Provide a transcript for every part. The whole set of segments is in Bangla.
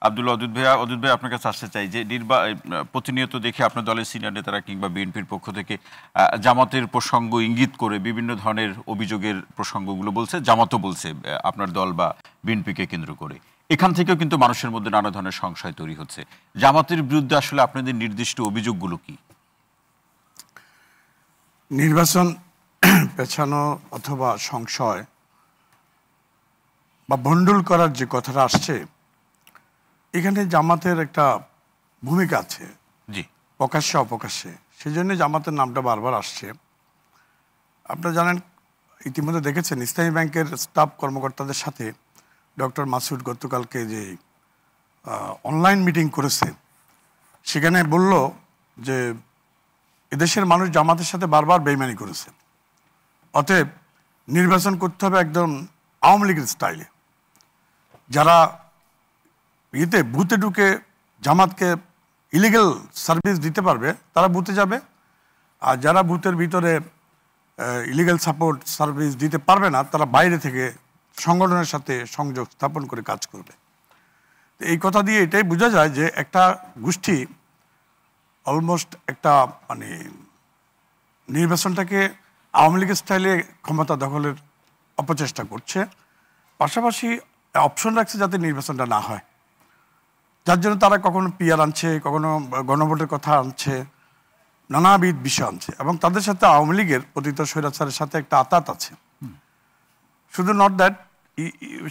আব্দুল্লাহ অদূত ভাই আপনার কাছে আসতে চাই যে প্রতিনিয়ত দেখে আপনার দলের সিনিয়র নেতারা কিংবা বিএনপির পক্ষ থেকে জামাতের প্রসঙ্গ ইঙ্গিত করে বিভিন্ন ধরনের অভিযোগের প্রসঙ্গগুলো বলছে, জামাতও বলছে আপনার দল বা বিএনপিকে কেন্দ্র করে। এখান থেকেও কিন্তু মানুষের মধ্যে নানা ধরনের সংশয় তৈরি হচ্ছে। জামাতের বিরুদ্ধে আসলে আপনাদের নির্দিষ্ট অভিযোগগুলো কি? নির্বাচন পেছানো অথবা সংশয় বা ভণ্ডুল করার যে কথাটা আসছে, এখানে জামাতের একটা ভূমিকা আছে, জি, প্রকাশ্যে অপ্রকাশ্যে। সেই জন্য জামাতের নামটা বারবার আসছে। আপনারা জানেন, ইতিমধ্যে দেখেছেন ইসলামী ব্যাংকের স্টাফ কর্মকর্তাদের সাথে ডক্টর মাসুদ গতকালকে যে অনলাইন মিটিং করেছে, সেখানে বলল যে এদেশের মানুষ জামাতের সাথে বারবার বেইমানি করেছে, অতএব নির্বাচন করতে হবে একদম আওয়ামী লীগের স্টাইলে। যারা বুথে ঢুকে জামাতকে ইলিগাল সার্ভিস দিতে পারবে তারা বুথে যাবে, আর যারা বুথের ভিতরে ইলিগাল সাপোর্ট সার্ভিস দিতে পারবে না তারা বাইরে থেকে সংগঠনের সাথে সংযোগ স্থাপন করে কাজ করবে। এই কথা দিয়ে এটাই বোঝা যায় যে একটা গোষ্ঠী অলমোস্ট একটা মানে নির্বাচনটাকে আওয়ামী লীগের স্টাইলে ক্ষমতা দখলের অপচেষ্টা করছে, পাশাপাশি অপশন রাখছে যাতে নির্বাচনটা না হয়, যার জন্য তারা কখনো পিআর আনছে, কখনো গণভোটের কথা আনছে, নানাবিধ বিষয় আনছে। এবং তাদের সাথে আওয়ামী লীগের পতিত স্বৈরাচারের সাথে একটা আতাত আছে। শুধু নট দ্যাট,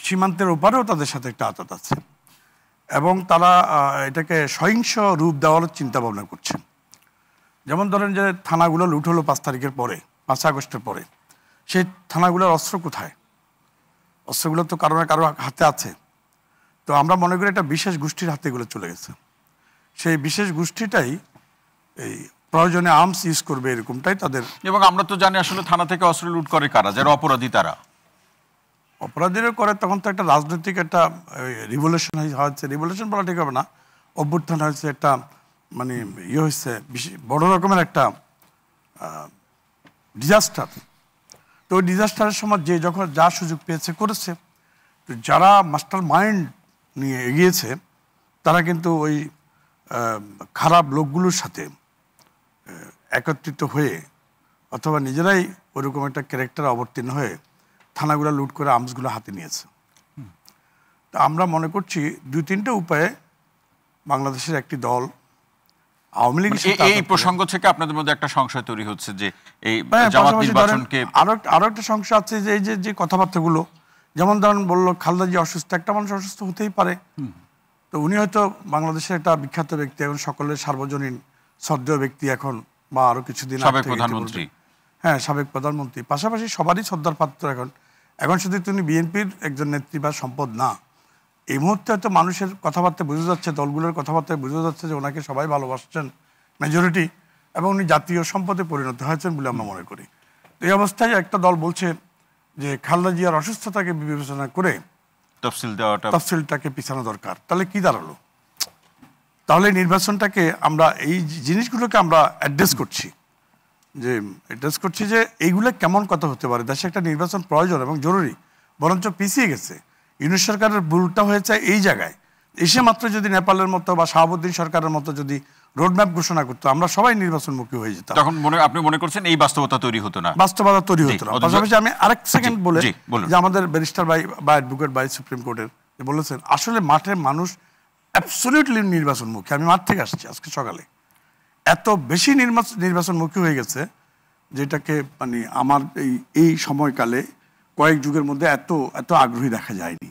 সীমান্তের ওপারেও তাদের সাথে একটা আতাত আছে, এবং তারা এটাকে সহিংস রূপ দেওয়ার চিন্তা ভাবনা করছে। যেমন ধরেন যে থানাগুলো লুট হলো 5 তারিখের পরে, 5 আগস্টের পরে, সেই থানাগুলোর অস্ত্র কোথায়? অস্ত্রগুলো তো কারো না কারো হাতে আছে। তো আমরা মনে করি একটা বিশেষ গোষ্ঠীর হাতে এগুলো চলে গেছে। সেই বিশেষ গোষ্ঠীটাই এই প্রয়োজনে আর্মস ইউজ করবে, এরকমটাই তাদের। এবং আমরা তো জানি আসলে থানা থেকে অস্ত্র লুট করে কারা? যারা অপরাধী তারা। অপরাধীরা করে, তখন তো একটা রাজনৈতিক একটা রিভলিউশন হয়েছে, রিভলিউশন বলা ঠিক হবে না, অভ্যুত্থান হয়েছে, একটা মানে হয়েছে বড় রকমের একটা ডিজাস্টার। তো ওই ডিজাস্টারের সময় যে যখন যা সুযোগ পেয়েছে করেছে। তো যারা মাস্টার মাইন্ড নিয়ে এগিয়েছে তারা কিন্তু ওই খারাপ লোকগুলোর সাথে একত্রিত হয়ে অথবা নিজেরাই ওইরকম একটা ক্যারেক্টার অবতীর্ণ হয়ে থানাগুলো লুট করে আর্মসগুলো হাতে নিয়েছে। তা আমরা মনে করছি 2-3টে উপায়ে বাংলাদেশের একটি দল আওয়ামী লীগ, এই প্রসঙ্গ থেকে আপনাদের মধ্যে একটা সংশয় তৈরি হচ্ছে যে এই জামাত নির্বাচনকে আরো একটা সংশয় আছে যে এই যে কথাবার্তাগুলো, যেমন ধরেন বললো খালেদা জিয়া অসুস্থ, একটা মানুষ অসুস্থ হতেই পারে। তো উনি হয়তো বাংলাদেশের একটা বিখ্যাত ব্যক্তি, এখন সকলের সার্বজনীন শ্রদ্ধেয় ব্যক্তি, এখন বা আরো কিছুদিন সাবেক প্রধানমন্ত্রী, হ্যাঁ সাবেক প্রধানমন্ত্রী, পাশাপাশি সবারই শ্রদ্ধার পাত্র। এখন শুধু তিনি বিএনপির একজন নেত্রী বা সম্পদ না, এই মুহূর্তে হয়তো মানুষের কথাবার্তা বোঝা যাচ্ছে, দলগুলোর কথাবার্তায় বোঝা যাচ্ছে যে ওনাকে সবাই ভালোবাসছেন মেজরিটি, এবং উনি জাতীয় সম্পদে পরিণত হয়েছেন বলে আমরা মনে করি। তো এই অবস্থায় একটা দল বলছে যে খালেদা জিয়ার অসুস্থতাকে বিবেচনা করে তফসিলটাকে পিছানো দরকার। তাহলে কি দাঁড়ালো? তাহলে নির্বাচনটাকে আমরা এই জিনিসগুলোকে আমরা অ্যাড্রেস করছি যে এইগুলো কেমন কথা হতে পারে। দেশে একটা নির্বাচন প্রয়োজন এবং জরুরি, বরঞ্চ পিছিয়ে গেছে। ইউনিট সরকারের ভুলটা হয়েছে এই জায়গায়, এসে মাত্র যদি নেপালের মতো বা শাহাবুদ্দিন সরকারের মতো যদি রোডম্যাপ ঘোষণা করতো, আমরা সবাই নির্বাচনমুখী হয়ে যেতাম। তখন আপনি মনে করছেন এই বাস্তবতা তৈরি হতো না? বাস্তবতা তৈরি হতো না। পাশাপাশি আমি আরেক সেকেন্ড বলে যে আমাদের ব্যারিস্টার বা অ্যাডভোকেট বাই সুপ্রিম কোর্টের বলেছেন, আসলে মাঠের মানুষ অ্যাবসলিউটলি নির্বাচনমুখী। আমি মাঠ থেকে আসছি আজকে সকালে, এত বেশি নির্বাচনমুখী হয়ে গেছে যেটাকে মানে আমার এই সময়কালে কয়েক যুগের মধ্যে এত আগ্রহী দেখা যায়নি।